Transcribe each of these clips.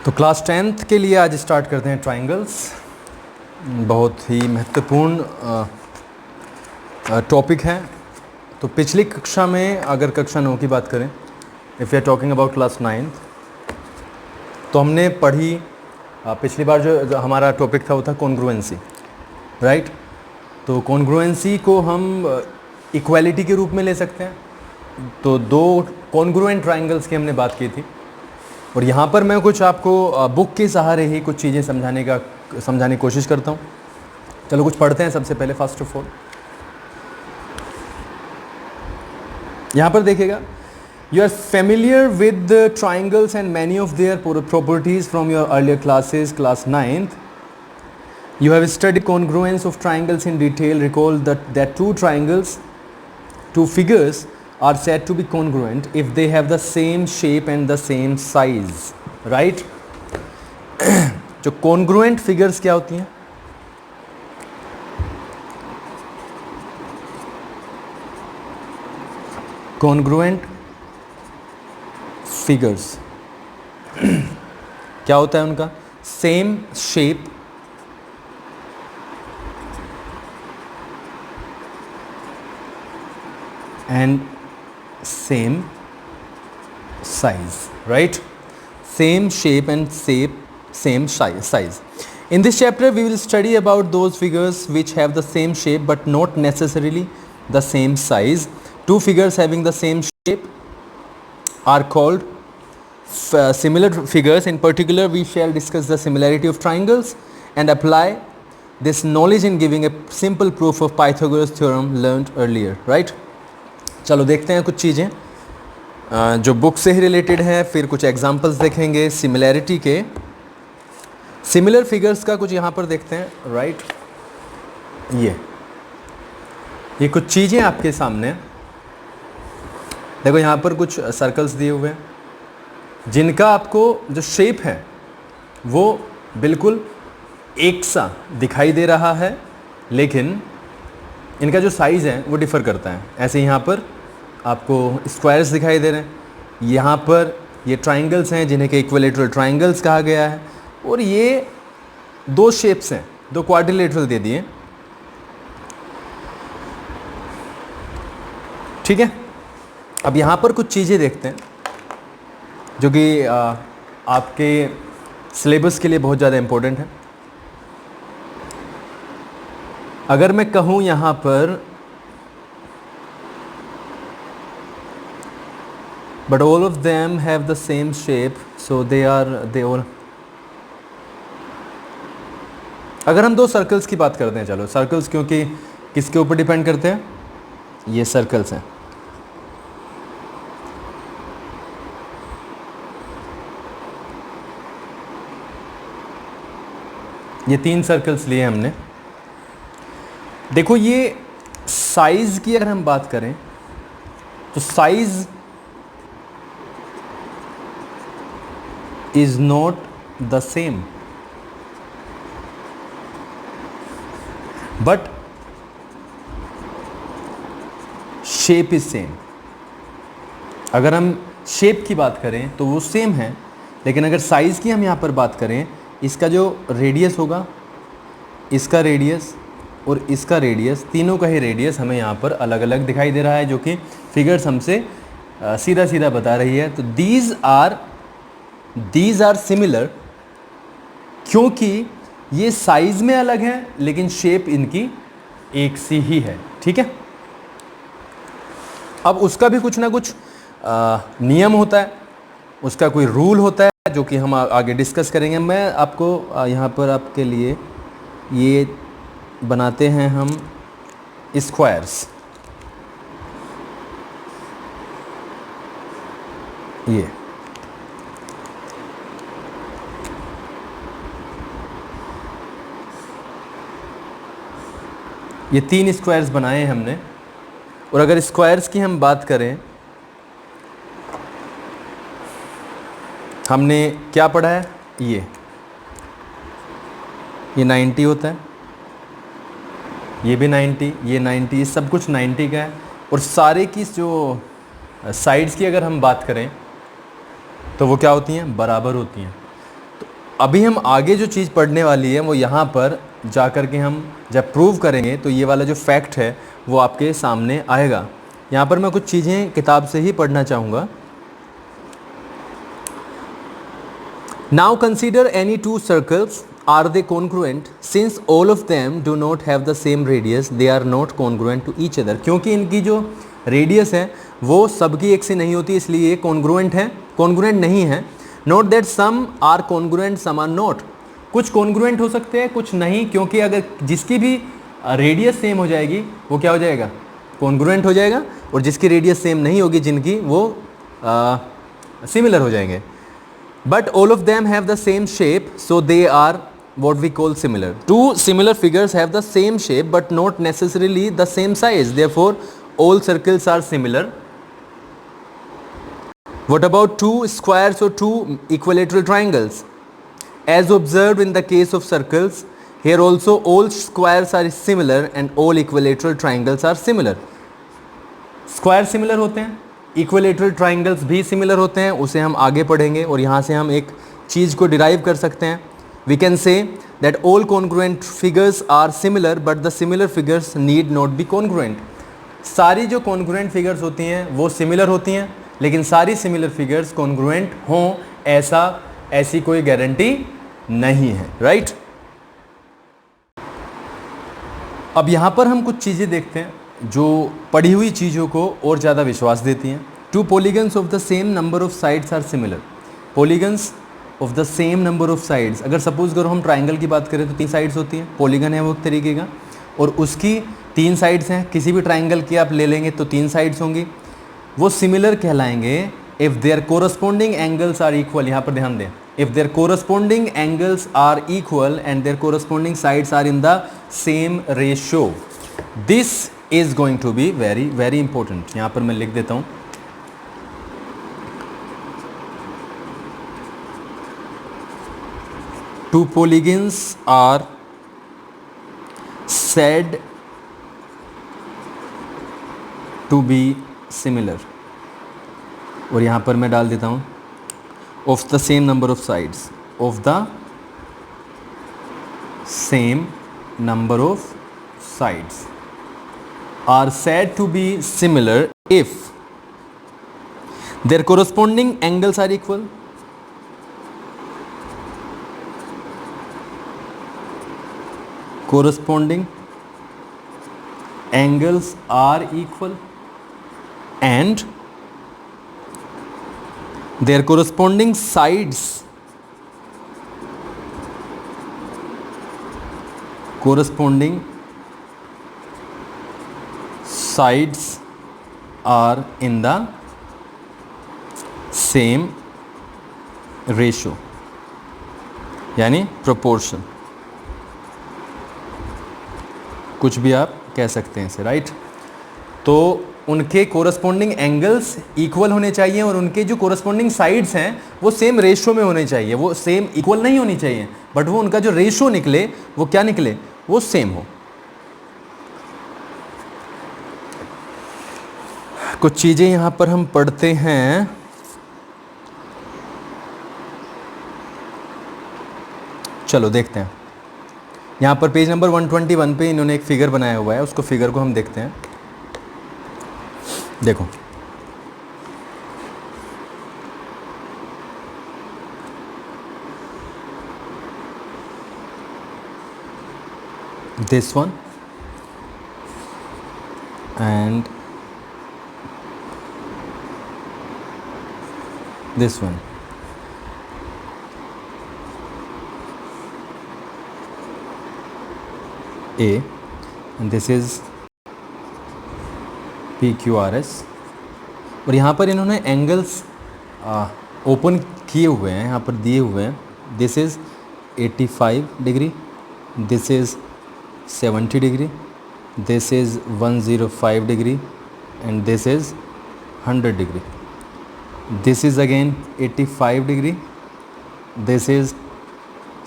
तो class 10th के लिए आज स्टार्ट करते हैं ट्राइंगल्स। बहुत ही महत्वपूर्ण टॉपिक है। तो पिछली कक्षा में, अगर कक्षा 9 की बात करें, if you are talking about class 9th, तो हमने पढ़ी पिछली बार जो हमारा टॉपिक था वो था कॉन्ग्रुएंसी, राइट। तो कॉन्ग्रुएंसी को हम इक्वालिटी के रूप में ले सकते हैं। तो दो कॉन्ग्रुएंट ट्राइंगल्स की हमने बात की थी, और यहाँ पर मैं कुछ आपको बुक के सहारे ही कुछ चीज़ें समझाने की कोशिश करता हूँ। चलो कुछ पढ़ते हैं सबसे पहले। फर्स्ट ऑफ ऑल यहाँ पर देखिएगा, you are familiar with triangles and many of their properties from your earlier classes, class 9th. You have studied congruence of triangles in detail. Recall that two figures are said to be congruent if they have the same shape and the same size, right? जो congruent figures क्या होती हैं? Congruent figures क्या होता है उनका? Same shape and same size, right? Same shape and same size. In this chapter we will study about those figures which have the same shape but not necessarily the same size. Two figures having the same shape are called similar figures. In particular, we shall discuss the similarity of triangles and apply this knowledge in giving a simple proof of Pythagoras theorem learned earlier, right? चलो देखते हैं कुछ चीज़ें जो book से ही related है, फिर कुछ एग्जांपल्स देखेंगे सिमिलैरिटी के। सिमिलर फिगर्स का कुछ यहाँ पर देखते हैं, राइट। ये कुछ चीज़ें आपके सामने देखो। यहाँ पर कुछ सर्कल्स दिए हुए हैं जिनका आपको जो शेप है वो बिल्कुल एक सा दिखाई दे रहा है, लेकिन इनका जो साइज़ है वो डिफ़र करता है। ऐसे यहाँ पर आपको स्क्वायर्स दिखाई दे रहे हैं, यहाँ पर ये ट्राइंगल्स हैं जिन्हें के इक्विलेटरल ट्राइंगल्स कहा गया है, और ये दो शेप्स हैं, दो क्वाड्रिलेटरल दे दिए, ठीक है। अब यहाँ पर कुछ चीज़ें देखते हैं जो कि आपके सिलेबस के लिए बहुत ज़्यादा इम्पोर्टेंट है। अगर मैं कहूँ यहाँ पर but all of them have the same shape, so they all। अगर हम दो सर्कल्स की बात करते हैं, चलो सर्कल्स क्योंकि किसके ऊपर डिपेंड करते हैं, ये सर्कल्स हैं। ये 3 सर्कल्स लिए हमने। देखो ये साइज की अगर हम बात करें तो size is not the same, but shape is same। अगर हम शेप की बात करें तो वो सेम है, लेकिन अगर साइज़ की हम यहाँ पर बात करें, इसका जो रेडियस होगा, इसका रेडियस और इसका रेडियस, तीनों का ही रेडियस हमें यहाँ पर अलग अलग दिखाई दे रहा है, जो कि फिगर्स हमसे सीधा सीधा बता रही है। तो दीज आर सिमिलर क्योंकि ये साइज में अलग है लेकिन शेप इनकी एक सी ही है, ठीक है। अब उसका भी कुछ ना कुछ नियम होता है, उसका कोई रूल होता है जो कि हम आगे डिस्कस करेंगे। मैं आपको यहाँ पर आपके लिए ये बनाते हैं हम स्क्वायर्स। ये 3 स्क्वायर्स बनाए हैं हमने। और अगर स्क्वायर्स की हम बात करें, हमने क्या पढ़ा है, ये 90 होता है, ये भी 90, ये 90, सब कुछ 90 का है। और सारे की जो साइड्स की अगर हम बात करें तो वो क्या होती हैं, बराबर होती हैं। तो अभी हम आगे जो चीज़ पढ़ने वाली है वो यहाँ पर जा कर के हम जब प्रूव करेंगे तो ये वाला जो फैक्ट है वो आपके सामने आएगा। यहाँ पर मैं कुछ चीज़ें किताब से ही पढ़ना चाहूँगा। Now consider any two circles. Are they congruent? Since all of them do not have the same radius, they are not congruent to each other. क्योंकि इनकी जो रेडियस है वो सबकी एक से नहीं होती, इसलिए ये कॉन्ग्रुएंट है, कॉन्ग्रुएंट नहीं है। Note that some are congruent, some are not. कुछ कॉन्ग्रुएंट हो सकते हैं, कुछ नहीं, क्योंकि अगर जिसकी भी रेडियस सेम हो जाएगी वो क्या हो जाएगा, कॉन्ग्रुएंट हो जाएगा, और जिसकी रेडियस सेम नहीं होगी जिनकी, वो सिमिलर हो जाएंगे। But all of them have the same shape, so they are what we call similar. Two similar figures have the same shape but not necessarily the same size. Therefore, all circles are similar. What about two squares or two equilateral triangles? As observed in the case of circles, here also all squares are similar and all equilateral triangles are similar. Square similar होते हैं, equilateral triangles भी similar होते हैं, उसे हम आगे पढ़ेंगे और यहाँ से हम एक चीज़ को डिराइव कर सकते हैं। We can say that all congruent figures are similar but the similar figures need not be congruent. सारी जो कॉन्ग्रुएंट फिगर्स होती हैं वो सिमिलर होती हैं, लेकिन सारी सिमिलर फिगर्स कॉन्ग्रुएंट हों ऐसी कोई गारंटी नहीं है, राइट। अब यहाँ पर हम कुछ चीज़ें देखते हैं जो पढ़ी हुई चीज़ों को और ज़्यादा विश्वास देती हैं। Two polygons of the same number of sides are similar. Polygons of the same number of sides, अगर सपोज करो हम ट्राइंगल की बात करें तो 3 साइड्स होती हैं, पॉलीगन है वो एक तरीके का, और उसकी 3 साइड्स हैं। किसी भी ट्राइंगल की आप ले लेंगे तो 3 साइड्स होंगी, वो सिमिलर कहलाएंगे if their corresponding angles are equal. यहाँ पर ध्यान दें, if their corresponding angles are equal and their corresponding sides are in the same ratio. This is going to be very very important। यहाँ पर मैं लिख देता हूँ, two polygons are said to be similar, और यहाँ पर मैं डाल देता हूँ of the same number of sides, of the same number of sides are said to be similar if their corresponding angles are equal, corresponding angles are equal and their corresponding sides are in the same ratio, यानी proportion, कुछ भी आप कह सकते हैं इसे, right. तो उनके कोरस्पॉन्डिंग एंगल्स इक्वल होने चाहिए और उनके जो कोरस्पॉन्डिंग साइड्स हैं वो सेम रेशो में होने चाहिए। वो सेम इक्वल नहीं होनी चाहिए, बट वो उनका जो रेशो निकले वो क्या निकले, वो सेम हो। कुछ चीज़ें यहाँ पर हम पढ़ते हैं। चलो देखते हैं, यहाँ पर पेज नंबर 121 पे इन्होंने एक फिगर बनाया हुआ है, उसको फिगर को हम देखते हैं। देखो, this one and this one. A and this is PQRS, और यहाँ पर इन्होंने एंगल्स ओपन किए हुए हैं, यहाँ पर दिए हुए हैं। This is 85 degree, this is 70 degree, this is 105 degree and this is 100 degree. This is again 85 degree, this is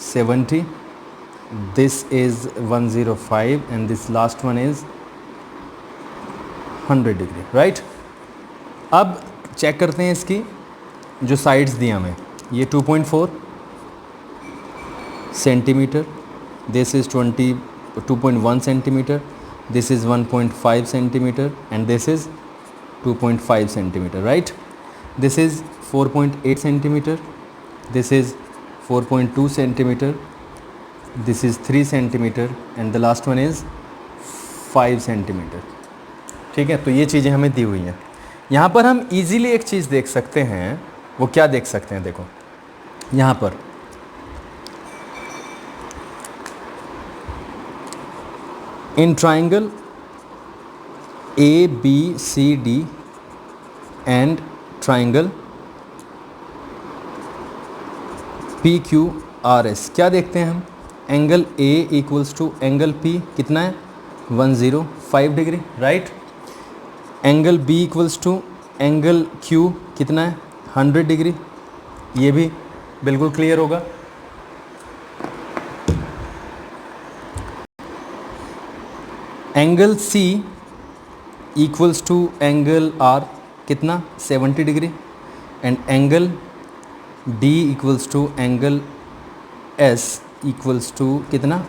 70, this is 105 and this last one is 100 degree, right। अब चेक करते हैं इसकी जो साइड्स दी हमें, ये 2.4, centimeter, this is 2.1 centimeter, this is 1.5 centimeter, and this is 2.5 centimeter, right? This is 4.8 centimeter, this is 4.2 centimeter, this is 3 centimeter, and the last one is 5 centimeter. ठीक है, तो ये चीज़ें हमें दी हुई हैं. यहाँ पर हम इजीली एक चीज़ देख सकते हैं. वो क्या देख सकते हैं? देखो यहाँ पर इन triangle ABCD and triangle PQRS क्या देखते हैं हम? Angle A equals to angle P कितना है? 105 degree, right. Angle B equals to angle Q कितना है? 100 डिग्री. ये भी बिल्कुल क्लियर होगा. Angle C equals to angle R कितना? 70 degree. And angle D equals to angle S equals to कितना?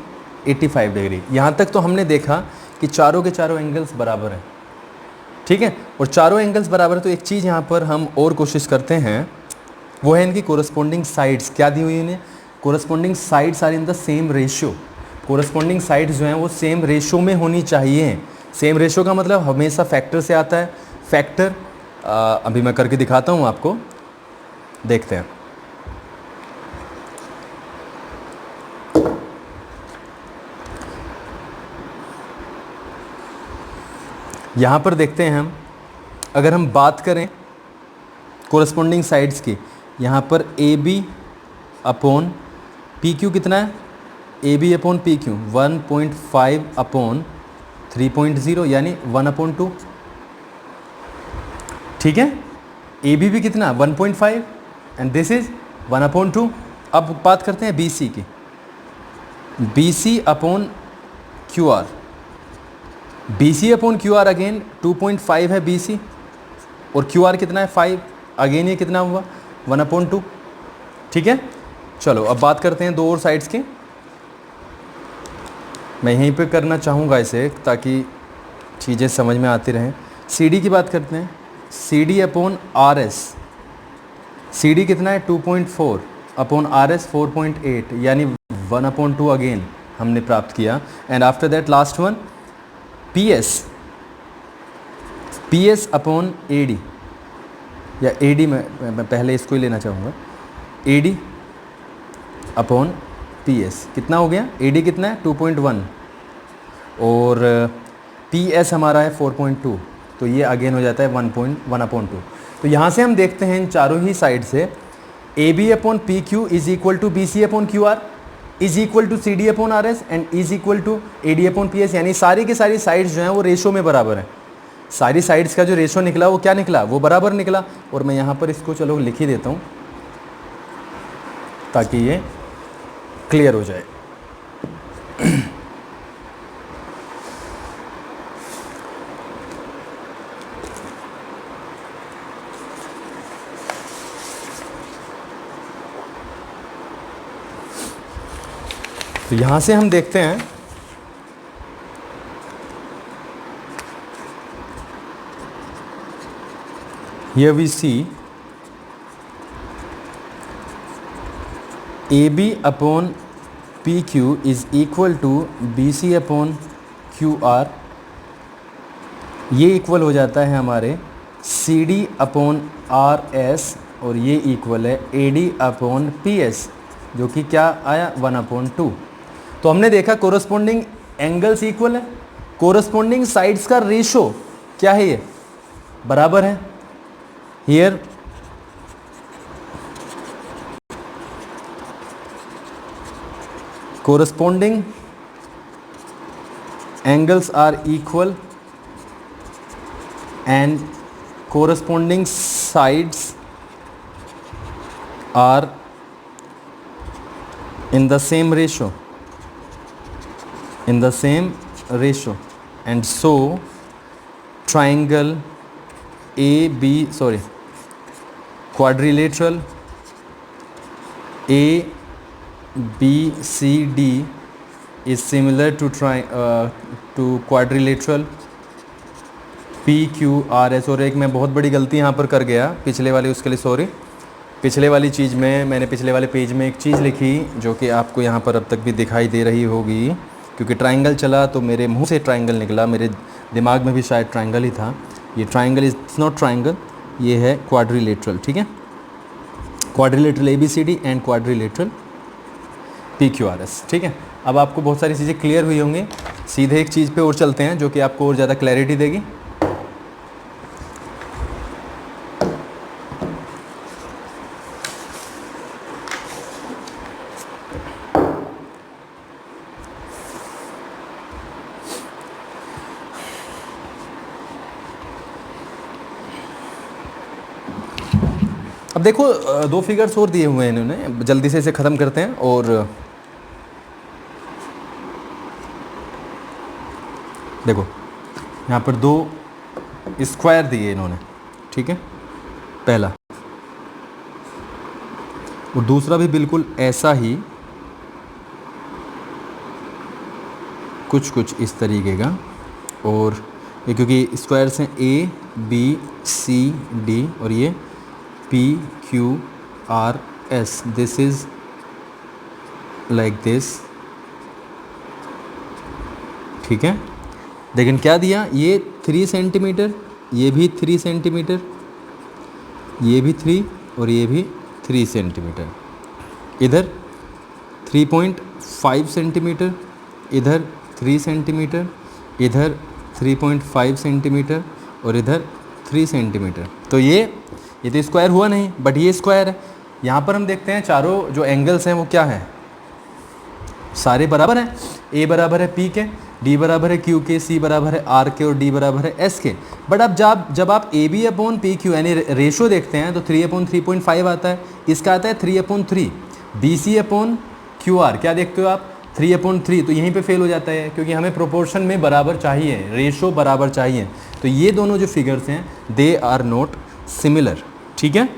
85 डिग्री. यहाँ तक तो हमने देखा कि चारों के चारों एंगल्स बराबर हैं. ठीक है, और चारों एंगल्स बराबर है. तो एक चीज़ यहाँ पर हम और कोशिश करते हैं, वो है इनकी कोरस्पॉन्डिंग साइड्स. क्या दी हुई इन्हें? Corresponding sides are in the same ratio. Corresponding sides जो हैं वो सेम रेशियो में होनी चाहिए. सेम रेशियो का मतलब हमेशा फैक्टर से आता है. फैक्टर अभी मैं करके दिखाता हूँ आपको, देखते हैं. यहाँ पर देखते हैं हम, अगर हम बात करें कोरस्पॉन्डिंग साइड्स की, यहाँ पर AB अपॉन PQ कितना है? AB अपॉन PQ 1.5 अपॉन 3.0 यानी 1/2. ठीक है, AB भी कितना? 1.5 एंड दिस इज 1/2. अब बात करते हैं BC की. BC upon QR, BC upon QR again 2.5 है BC, और QR कितना है? 5. अगेन ये कितना हुआ? 1/2. ठीक है, चलो अब बात करते हैं दो और साइड्स की. मैं यहीं पे करना चाहूँगा इसे ताकि चीज़ें समझ में आती रहें. CD की बात करते हैं. CD अपॉन RS, CD कितना है? 2.4 अपॉन RS 4.8 यानी 1/2 अगेन हमने प्राप्त किया. And after that last one PS upon AD, या AD मैं पहले इसको ही लेना चाहूँगा. AD अपॉन PS कितना हो गया? AD कितना है? 2.1 और PS हमारा है 4.2, तो ये अगेन हो जाता है 1/2. तो यहाँ से हम देखते हैं इन चारों ही साइड से AB upon PQ is equal to BC upon QR is equal to CD upon RS and is equal to AD upon PS. यानी सारी की सारी साइड्स जो हैं वो रेशो में बराबर हैं. सारी साइड्स का जो रेशो निकला वो क्या निकला? वो बराबर निकला. और मैं यहाँ पर इसको चलो लिख ही देता हूँ ताकि ये क्लियर हो जाए. तो यहाँ से हम देखते हैं here we see AB upon PQ is equal to BC upon QR. ये इक्वल हो जाता है हमारे CD अपॉन RS और ये इक्वल है AD अपॉन PS जो कि क्या आया? 1/2. तो हमने देखा कोरस्पॉन्डिंग एंगल्स इक्वल है, कोरस्पॉन्डिंग साइड्स का रेशो क्या है? ये बराबर है. Here corresponding angles are equal and corresponding sides are in the same ratio and so triangle quadrilateral BCD is similar to quadrilateral PQRS। और एक मैं बहुत बड़ी गलती यहाँ पर कर गया पिछले वाले, उसके लिए सॉरी। पिछले वाली चीज़ में मैंने पिछले वाले पेज में एक चीज़ लिखी जो कि आपको यहाँ पर अब तक भी दिखाई दे रही होगी, क्योंकि ट्रायंगल चला तो मेरे मुंह से ट्रायंगल निकला, मेरे दिमाग में भी शायद ट्रायंगल ही था। ये ट्रायंगल इज़ नॉट ट्रायंगल, ये है क्वाड्रिलेटरल, ठीक है। Quadrilateral ABCD and quadrilateral PQRS, ठीक है। अब आपको बहुत सारी चीज़ें क्लियर हुई होंगी। सीधे एक चीज़ पे और चलते हैं जो कि आपको और ज़्यादा क्लैरिटी देगी। अब देखो दो फिगर्स और दिए हुए हैं इन्होंने, जल्दी से इसे ख़त्म करते हैं। और देखो यहाँ पर दो स्क्वायर दिए इन्होंने, ठीक है, पहला, और दूसरा भी बिल्कुल ऐसा ही कुछ इस तरीके का। और ये क्योंकि स्क्वायर्स हैं ABCD और ये PQRS, this is like this, ठीक है। लेकिन क्या दिया, ये 3 सेंटीमीटर, ये भी 3 सेंटीमीटर, ये भी 3 और ये भी 3 सेंटीमीटर, इधर 3.5 सेंटीमीटर, इधर 3 सेंटीमीटर, इधर 3.5 सेंटीमीटर और इधर 3 सेंटीमीटर। तो ये तो स्क्वायर हुआ नहीं, बट ये स्क्वायर है। यहाँ पर हम देखते हैं चारों जो एंगल्स हैं वो क्या हैं, सारे बराबर हैं। A बराबर है P के, D बराबर है Q के, C बराबर है R के और D बराबर है S के। बट अब जब आप AB अपॉन PQ यानी रेशो देखते हैं तो 3/3.5 आता है, इसका आता है 3/3। BC अपॉन QR क्या देखते हो आप, 3/3। तो यहीं पे फेल हो जाता है क्योंकि हमें प्रोपोर्शन में बराबर चाहिए, रेशो बराबर चाहिए। तो ये दोनों जो फिगर्स हैं दे आर नॉट सिमिलर, ठीक है।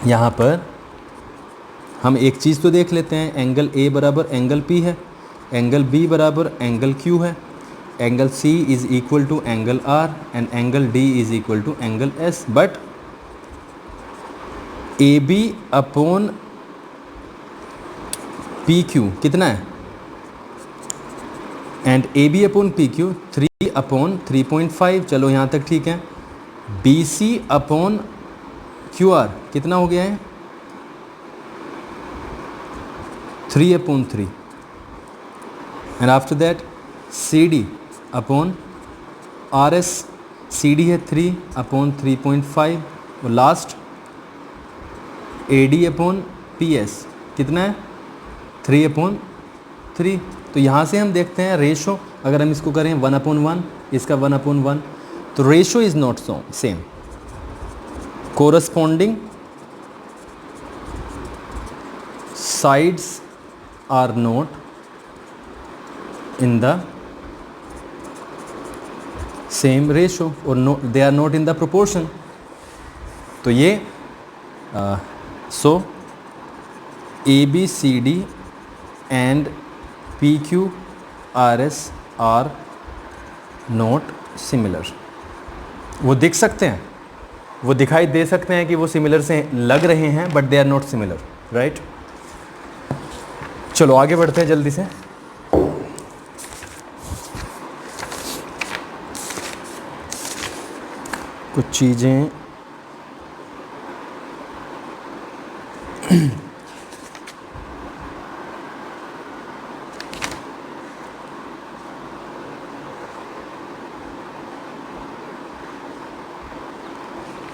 यहाँ पर हम एक चीज़ तो देख लेते हैं, एंगल A बराबर एंगल P है, एंगल B बराबर एंगल Q है, angle C is equal to angle R and angle D is equal to angle S। But AB upon PQ कितना है, एंड AB अपॉन PQ 3/3.5। चलो यहाँ तक ठीक है। BC अपॉन QR कितना हो गया है, 3/3। And after that CD upon RS, CD है 3/3.5 और लास्ट AD अपॉन PS कितना है, 3/3। तो यहाँ से हम देखते हैं रेशो, अगर हम इसको करें 1/1, इसका 1/1, तो ratio is not same. Corresponding sides are not in the same ratio or no, they are not in the proportion। तो ये so ABCD and PQRS are not similar। वो दिख सकते हैं, वो दिखाई दे सकते हैं कि वो सिमिलर से लग रहे हैं, but they are not similar, right. चलो आगे बढ़ते हैं जल्दी से। कुछ चीज़ें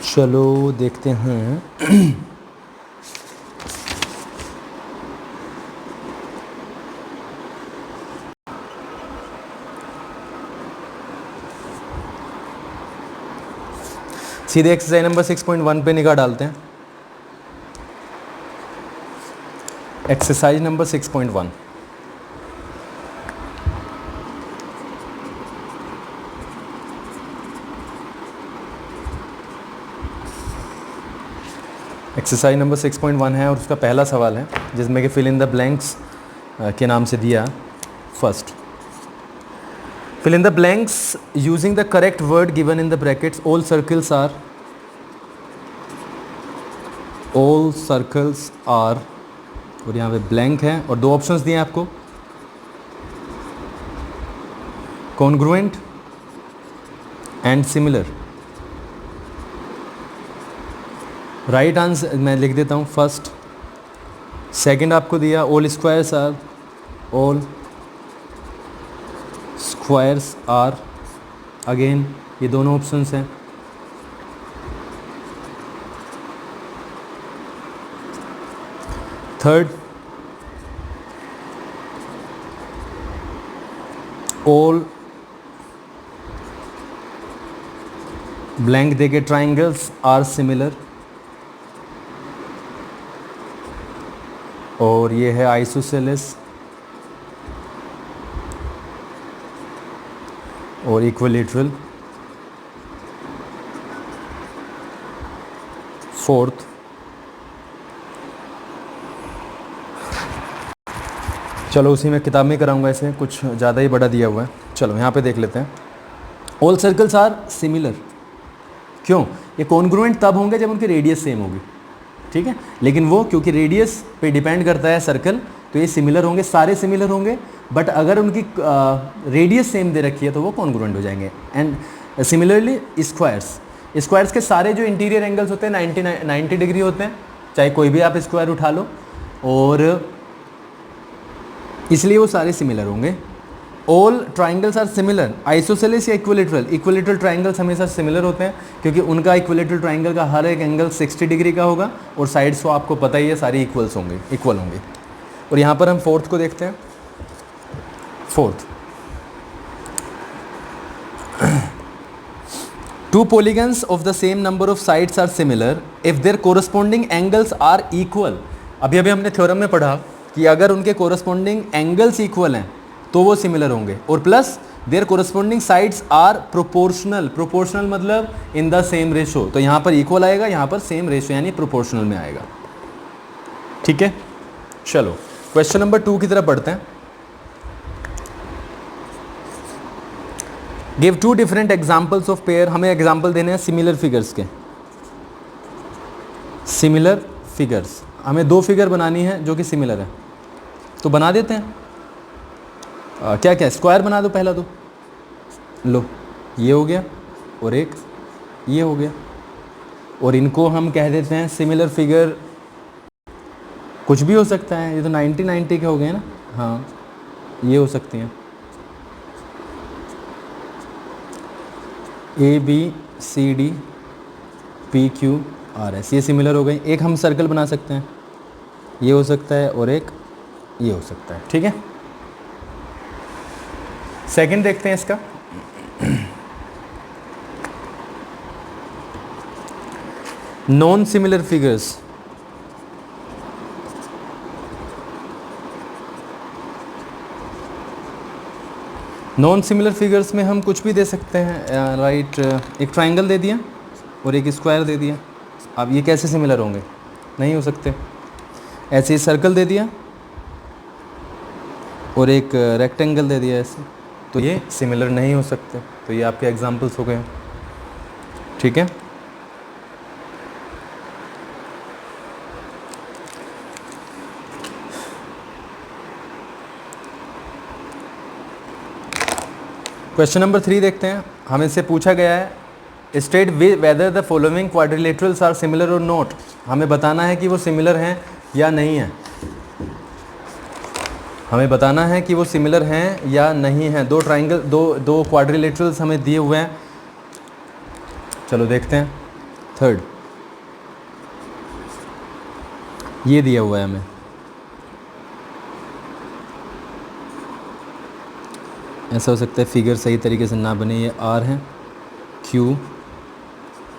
चलो देखते हैं। सीधे एक्सरसाइज नंबर 6.1 पे निगाह डालते हैं। एक्सरसाइज नंबर 6.1, एक्सरसाइज नंबर 6.1 है और उसका पहला सवाल है जिसमें कि फिल इन द ब्लैंक्स के नाम से दिया। First, fill in the blanks using the correct word given in the brackets. All circles are और यहाँ पे blank है और दो ऑप्शंस दिए हैं आपको, congruent and similar. Right answer मैं लिख देता हूँ फर्स्ट। सेकंड आपको दिया all squares are, अगेन ये दोनों ऑप्शंस हैं। थर्ड, all ब्लैंक देके ट्राइंगल्स आर सिमिलर, और ये है आइसोसेलेस और इक्विलेटरल। फोर्थ, चलो उसी में किताब में कराऊंगा, ऐसे कुछ ज़्यादा ही बड़ा दिया हुआ है। चलो यहाँ पे देख लेते हैं। ऑल सर्कल्स आर सिमिलर, क्यों? ये कॉन्ग्रुएंट तब होंगे जब उनकी रेडियस सेम होगी, ठीक है, लेकिन वो क्योंकि रेडियस पे डिपेंड करता है सर्कल, तो ये सिमिलर होंगे, सारे सिमिलर होंगे, बट अगर उनकी रेडियस सेम दे रखी है तो वो कॉन्ग्रुएंट हो जाएंगे। एंड सिमिलरली स्क्वायर्स के सारे जो इंटीरियर एंगल्स होते हैं 90 डिग्री होते हैं, चाहे कोई भी आप स्क्वायर उठा लो, और इसलिए वो सारे सिमिलर होंगे। All triangles are similar, isosceles या इक्विलेटरल ट्राइंगल्स हमेशा सिमिलर होते हैं क्योंकि उनका इक्विलेटरल ट्राइंगल का हर एक एंगल 60 डिग्री का होगा और साइड्स तो आपको पता ही है सारी इक्वल होंगे। और यहाँ पर हम फोर्थ को देखते हैं। Fourth, two polygons of the same number of sides are similar if their corresponding angles are equal। अभी हमने थ्योरम में पढ़ा कि अगर उनके कोरस्पॉन्डिंग एंगल्स इक्वल हैं तो वो सिमिलर होंगे, और plus their corresponding sides are proportional मतलब इन द सेम रेशो, तो यहाँ पर इक्वल आएगा, यहाँ पर सेम रेशो यानी प्रोपोर्शनल में आएगा, ठीक है। चलो क्वेश्चन नंबर 2 की तरफ बढ़ते हैं। Give 2 different examples of pair, हमें एग्जाम्पल देने हैं सिमिलर फिगर्स के। सिमिलर फिगर्स, हमें 2 फिगर बनानी है जो कि सिमिलर है, तो बना देते हैं। क्या क्या स्क्वायर बना दो पहला, तो लो ये हो गया और एक ये हो गया, और इनको हम कह देते हैं सिमिलर फिगर। कुछ भी हो सकता है, ये तो 90 के हो गए ना, हाँ ये हो सकती हैं ABCD PQRS, ये सिमिलर हो गई। एक हम सर्कल बना सकते हैं, ये हो सकता है और एक ये हो सकता है, ठीक है। सेकंड देखते हैं इसका। Non similar figures, non similar figures में हम कुछ भी दे सकते हैं, राइट। एक ट्राइंगल दे दिया और एक स्क्वायर दे दिया, अब ये कैसे सिमिलर होंगे? नहीं हो सकते। ऐसे ही सर्कल दे दिया और एक रेक्टेंगल दे दिया ऐसे, तो ये सिमिलर नहीं हो सकते। तो ये आपके एग्जांपल्स हो गए, ठीक है। क्वेश्चन नंबर 3 देखते हैं। हमें से पूछा गया है state whether the following quadrilaterals are similar और नॉट, हमें बताना है कि वो सिमिलर हैं या नहीं हैं। हमें बताना है कि वो सिमिलर हैं या नहीं हैं। दो ट्राइंगल दो क्वाड्रिलेटरल्स हमें दिए हुए हैं, चलो देखते हैं। थर्ड, ये दिया हुआ है हमें, ऐसा हो सकता है फिगर सही तरीके से ना बने। ये R है, Q,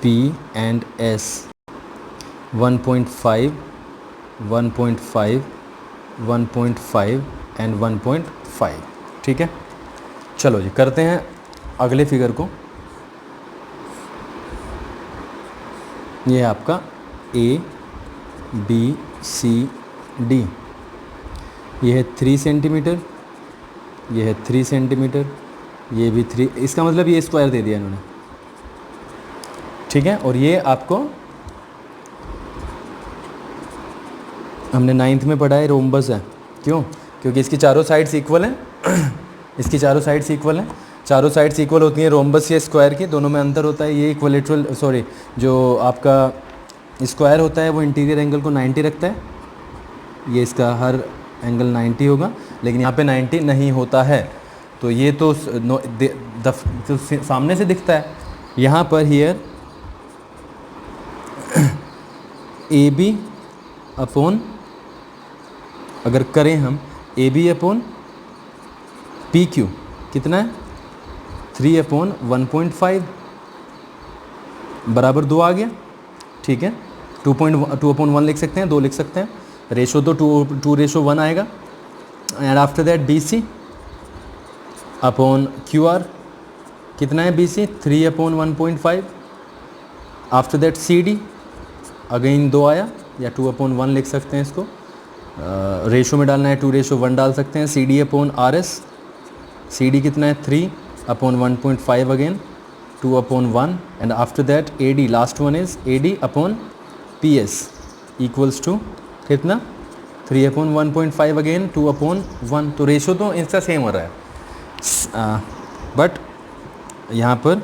P and S 1.5, 1.5, 1.5 and 1.5, ठीक है। चलो जी करते हैं अगले फिगर को। ये है आपका A बी सी डी, ये है 3 सेंटीमीटर, ये है 3 सेंटीमीटर, ये भी 3, इसका मतलब ये स्क्वायर दे दिया इन्होंने, ठीक है। और ये आपको हमने 9th में पढ़ा है, रोम्बस है। क्यों? क्योंकि इसकी चारों साइड्स इक्वल हैं इसकी चारों साइड्स इक्वल हैं, चारों साइड्स इक्वल होती हैं रोम्बस या स्क्वायर की, दोनों में अंतर होता है। ये इक्वलेटरल सॉरी जो आपका स्क्वायर होता है वो इंटीरियर एंगल को 90 रखता है, ये इसका हर एंगल 90 होगा, लेकिन यहाँ पे 90 नहीं होता है। तो ये तो सामने से दिखता है। यहाँ पर हियर ए बी अपॉन, अगर करें हम A B upon P Q कितना है 3/1.5 बराबर 2 आ गया, ठीक है। 2/1 लिख सकते हैं, 2 लिख सकते हैं, रेशो तो 2:1 आएगा। And after that B C upon Q R कितना है B C 3/1.5। After that C D again 2 आया, या 2/1 लिख सकते हैं इसको, रेशो में डालना है 2:1 डाल सकते हैं। C D upon R S, C D कितना है 3/1.5 again 2/1। And after that A D, last one is A D upon P S equals to कितना 3/1.5 अगेन 2/1। तो रेशो तो इसका सेम हो रहा है, बट यहाँ पर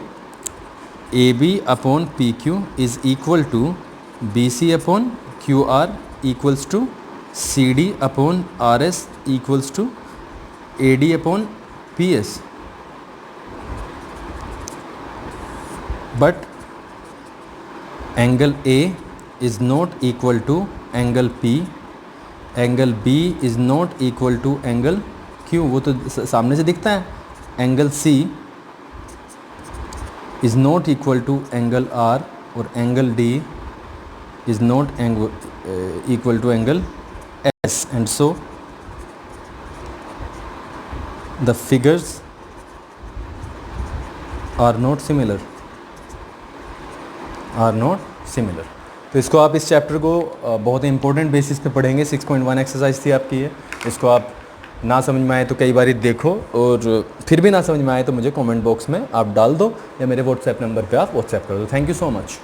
A B upon P Q is equal to B C upon Q R equals to C D upon R S equals to A D upon P S. But angle A is not equal to angle P, angle B is not equal to angle Q, वो तो सामने से दिखता है। Angle C is not equal to angle R, और angle D is not equal to angle S, and so the figures are not similar, are not similar. तो इसको आप इस चैप्टर को बहुत ही इंपॉर्टेंट बेसिस पे पढ़ेंगे। 6.1 एक्सरसाइज थी आपकी ये, इसको आप ना समझ में आए तो कई बार देखो, और फिर भी ना समझ में आए तो मुझे कमेंट बॉक्स में आप डाल दो, या मेरे व्हाट्सएप नंबर पे आप व्हाट्सएप कर दो। Thank you so much.